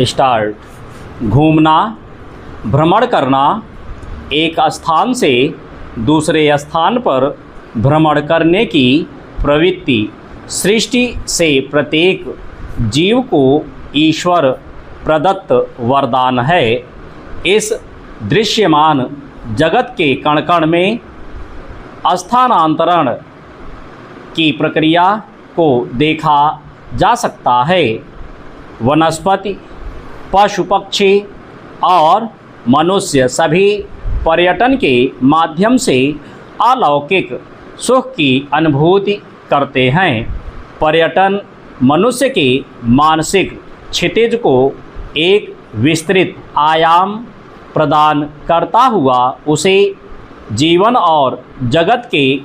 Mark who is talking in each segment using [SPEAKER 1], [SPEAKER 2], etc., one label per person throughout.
[SPEAKER 1] Start. घूमना, भ्रमण करना, एक स्थान से दूसरे स्थान पर भ्रमण करने की प्रवृत्ति सृष्टि से प्रत्येक जीव को ईश्वर प्रदत्त वरदान है। इस दृश्यमान जगत के कण कण में स्थानांतरण की प्रक्रिया को देखा जा सकता है। वनस्पति, पशु पक्षी और मनुष्य सभी पर्यटन के माध्यम से अलौकिक सुख की अनुभूति करते हैं। पर्यटन मनुष्य के मानसिक क्षितिज को एक विस्तृत आयाम प्रदान करता हुआ उसे जीवन और जगत के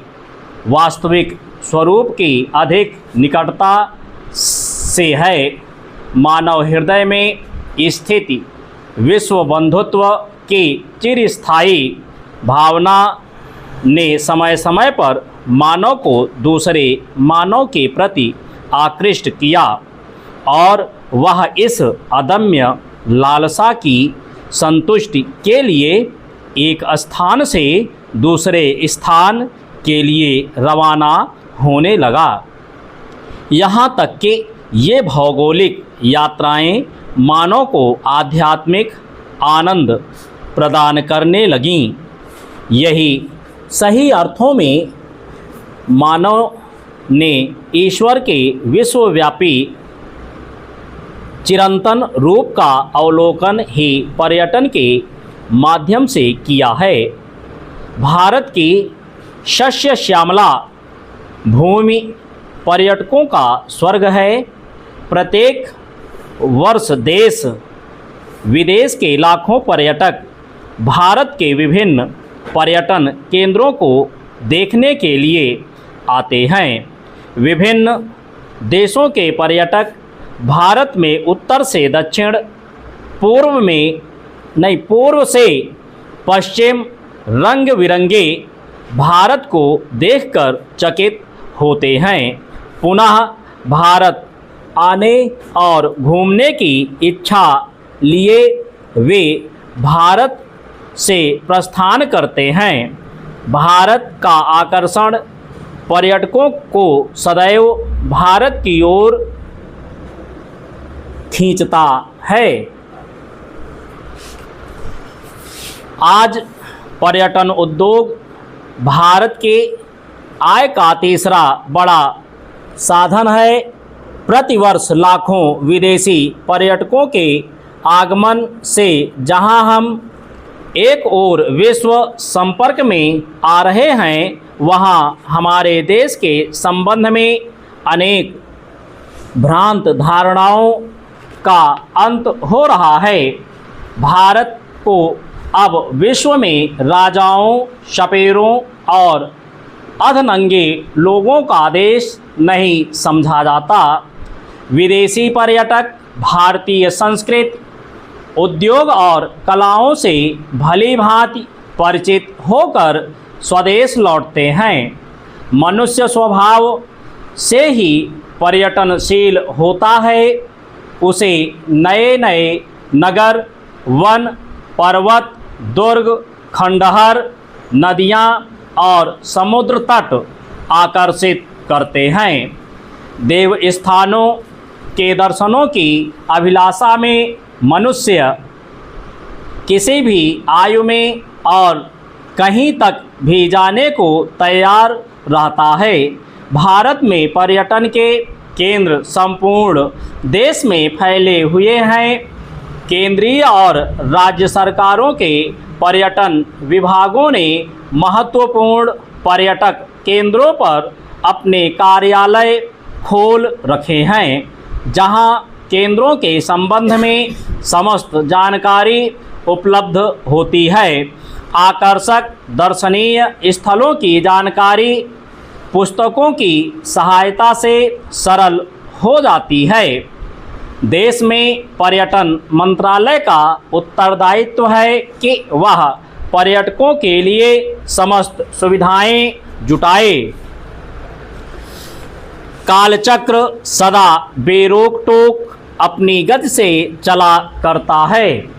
[SPEAKER 1] वास्तविक स्वरूप की अधिक निकटता से है। मानव हृदय में स्थिति विश्व बंधुत्व की चिरस्थायी भावना ने समय समय पर मानव को दूसरे मानव के प्रति आकृष्ट किया और वह इस अदम्य लालसा की संतुष्टि के लिए एक स्थान से दूसरे स्थान के लिए रवाना होने लगा। यहाँ तक कि ये भौगोलिक यात्राएं मानव को आध्यात्मिक आनंद प्रदान करने लगीं। यही सही अर्थों में मानव ने ईश्वर के विश्वव्यापी चिरंतन रूप का अवलोकन ही पर्यटन के माध्यम से किया है। भारत की शस्य श्यामला भूमि पर्यटकों का स्वर्ग है। प्रत्येक वर्ष देश विदेश के लाखों पर्यटक भारत के विभिन्न पर्यटन केंद्रों को देखने के लिए आते हैं। विभिन्न देशों के पर्यटक भारत में उत्तर से दक्षिण, पूर्व से पश्चिम रंग बिरंगे भारत को देखकर चकित होते हैं। पुनः भारत आने और घूमने की इच्छा लिए वे भारत से प्रस्थान करते हैं। भारत का आकर्षण पर्यटकों को सदैव भारत की ओर खींचता है। आज पर्यटन उद्योग भारत के आय का तीसरा बड़ा साधन है। प्रतिवर्ष लाखों विदेशी पर्यटकों के आगमन से जहां हम एक और विश्व संपर्क में आ रहे हैं, वहां हमारे देश के संबंध में अनेक भ्रांत धारणाओं का अंत हो रहा है। भारत को अब विश्व में राजाओं, शपेरों और अधनंगे लोगों का देश नहीं समझा जाता। विदेशी पर्यटक भारतीय संस्कृति, उद्योग और कलाओं से भली भांति परिचित होकर स्वदेश लौटते हैं। मनुष्य स्वभाव से ही पर्यटनशील होता है। उसे नए नए नगर, वन, पर्वत, दुर्ग, खंडहर, नदियाँ और समुद्र तट आकर्षित करते हैं। देव स्थानों के दर्शनों की अभिलाषा में मनुष्य किसी भी आयु में और कहीं तक भी जाने को तैयार रहता है। भारत में पर्यटन के केंद्र संपूर्ण देश में फैले हुए हैं। केंद्रीय और राज्य सरकारों के पर्यटन विभागों ने महत्वपूर्ण पर्यटक केंद्रों पर अपने कार्यालय खोल रखे हैं, जहां केंद्रों के संबंध में समस्त जानकारी उपलब्ध होती है। आकर्षक दर्शनीय स्थलों की जानकारी पुस्तकों की सहायता से सरल हो जाती है। देश में पर्यटन मंत्रालय का उत्तरदायित्व है कि वह पर्यटकों के लिए समस्त सुविधाएं जुटाए। कालचक्र सदा बेरोक टोक अपनी गति से चला करता है।